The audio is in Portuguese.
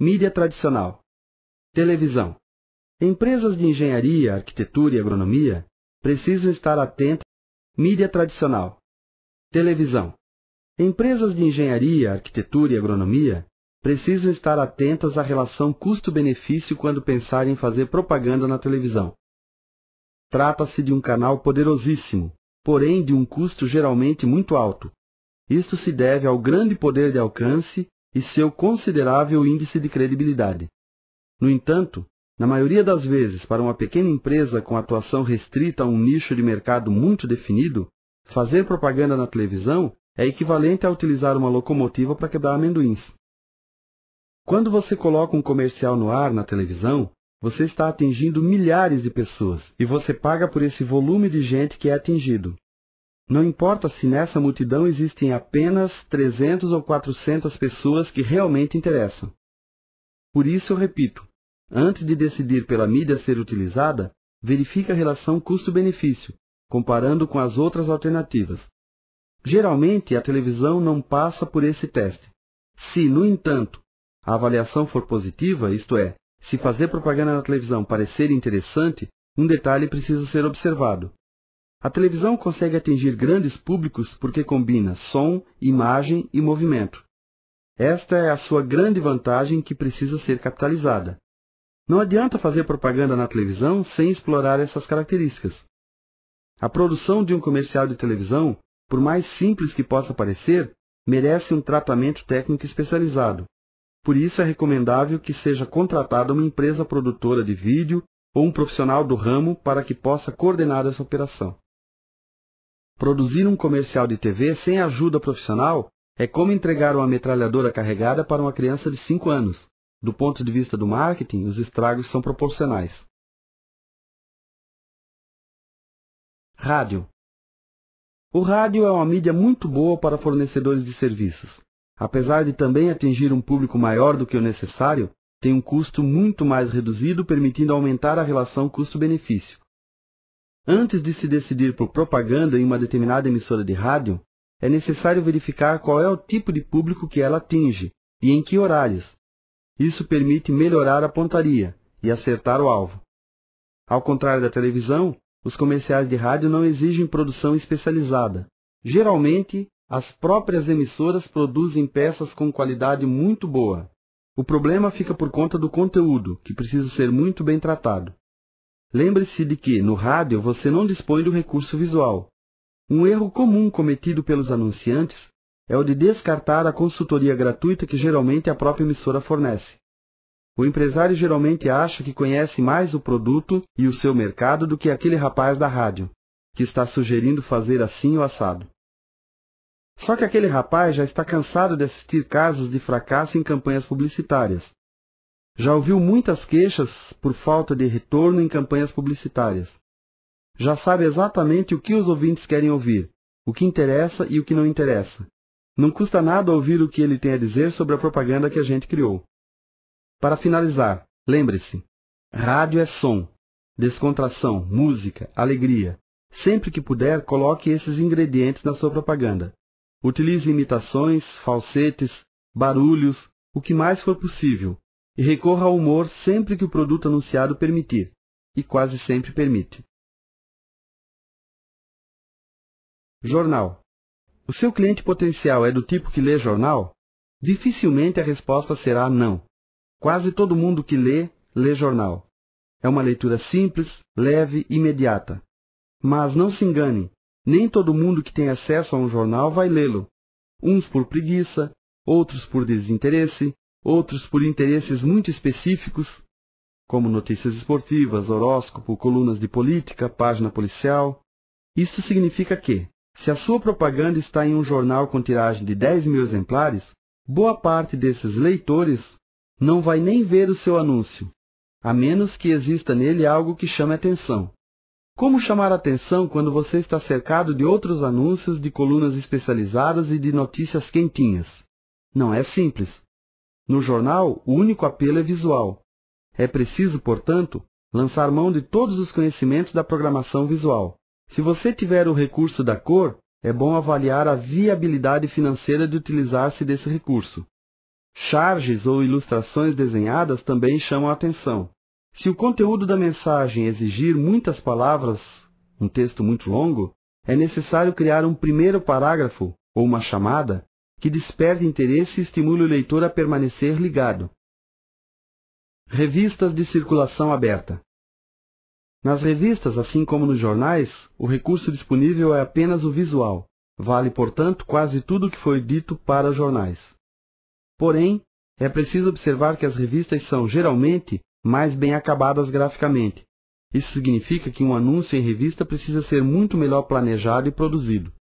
Mídia tradicional. Televisão. Empresas de engenharia, arquitetura e agronomia precisam estar atentas. Mídia tradicional. Televisão. Empresas de engenharia, arquitetura e agronomia precisam estar atentas à relação custo-benefício quando pensarem em fazer propaganda na televisão. Trata-se de um canal poderosíssimo, porém de um custo geralmente muito alto. Isto se deve ao grande poder de alcance e seu considerável índice de credibilidade. No entanto, na maioria das vezes, para uma pequena empresa com atuação restrita a um nicho de mercado muito definido, fazer propaganda na televisão é equivalente a utilizar uma locomotiva para quebrar amendoins. Quando você coloca um comercial no ar na televisão, você está atingindo milhares de pessoas e você paga por esse volume de gente que é atingido. Não importa se nessa multidão existem apenas 300 ou 400 pessoas que realmente interessam. Por isso eu repito, antes de decidir pela mídia ser utilizada, verifique a relação custo-benefício, comparando com as outras alternativas. Geralmente, a televisão não passa por esse teste. Se, no entanto, a avaliação for positiva, isto é, se fazer propaganda na televisão parecer interessante, um detalhe precisa ser observado. A televisão consegue atingir grandes públicos porque combina som, imagem e movimento. Esta é a sua grande vantagem que precisa ser capitalizada. Não adianta fazer propaganda na televisão sem explorar essas características. A produção de um comercial de televisão, por mais simples que possa parecer, merece um tratamento técnico especializado. Por isso é recomendável que seja contratada uma empresa produtora de vídeo ou um profissional do ramo para que possa coordenar essa operação. Produzir um comercial de TV sem ajuda profissional é como entregar uma metralhadora carregada para uma criança de 5 anos. Do ponto de vista do marketing, os estragos são proporcionais. Rádio. O rádio é uma mídia muito boa para fornecedores de serviços. Apesar de também atingir um público maior do que o necessário, tem um custo muito mais reduzido, permitindo aumentar a relação custo-benefício. Antes de se decidir por propaganda em uma determinada emissora de rádio, é necessário verificar qual é o tipo de público que ela atinge e em que horários. Isso permite melhorar a pontaria e acertar o alvo. Ao contrário da televisão, os comerciais de rádio não exigem produção especializada. Geralmente, as próprias emissoras produzem peças com qualidade muito boa. O problema fica por conta do conteúdo, que precisa ser muito bem tratado. Lembre-se de que, no rádio, você não dispõe do recurso visual. Um erro comum cometido pelos anunciantes é o de descartar a consultoria gratuita que geralmente a própria emissora fornece. O empresário geralmente acha que conhece mais o produto e o seu mercado do que aquele rapaz da rádio, que está sugerindo fazer assim ou assado. Só que aquele rapaz já está cansado de assistir casos de fracasso em campanhas publicitárias. Já ouviu muitas queixas por falta de retorno em campanhas publicitárias. Já sabe exatamente o que os ouvintes querem ouvir, o que interessa e o que não interessa. Não custa nada ouvir o que ele tem a dizer sobre a propaganda que a gente criou. Para finalizar, lembre-se, rádio é som, descontração, música, alegria. Sempre que puder, coloque esses ingredientes na sua propaganda. Utilize imitações, falsetes, barulhos, o que mais for possível, e recorra ao humor sempre que o produto anunciado permitir, e quase sempre permite. Jornal. O seu cliente potencial é do tipo que lê jornal? Dificilmente a resposta será não. Quase todo mundo que lê jornal. É uma leitura simples, leve e imediata. Mas não se engane, nem todo mundo que tem acesso a um jornal vai lê-lo. Uns por preguiça, outros por desinteresse, outros por interesses muito específicos, como notícias esportivas, horóscopo, colunas de política, página policial. Isso significa que, se a sua propaganda está em um jornal com tiragem de 10.000 exemplares, boa parte desses leitores não vai nem ver o seu anúncio, a menos que exista nele algo que chame atenção. Como chamar atenção quando você está cercado de outros anúncios de colunas especializadas e de notícias quentinhas? Não é simples. No jornal, o único apelo é visual. É preciso, portanto, lançar mão de todos os conhecimentos da programação visual. Se você tiver o recurso da cor, é bom avaliar a viabilidade financeira de utilizar-se desse recurso. Charges ou ilustrações desenhadas também chamam a atenção. Se o conteúdo da mensagem exigir muitas palavras, um texto muito longo, é necessário criar um primeiro parágrafo, ou uma chamada, que desperte interesse e estimule o leitor a permanecer ligado. Revistas de circulação aberta. Nas revistas, assim como nos jornais, o recurso disponível é apenas o visual. Vale, portanto, quase tudo o que foi dito para jornais. Porém, é preciso observar que as revistas são, geralmente, mais bem acabadas graficamente. Isso significa que um anúncio em revista precisa ser muito melhor planejado e produzido.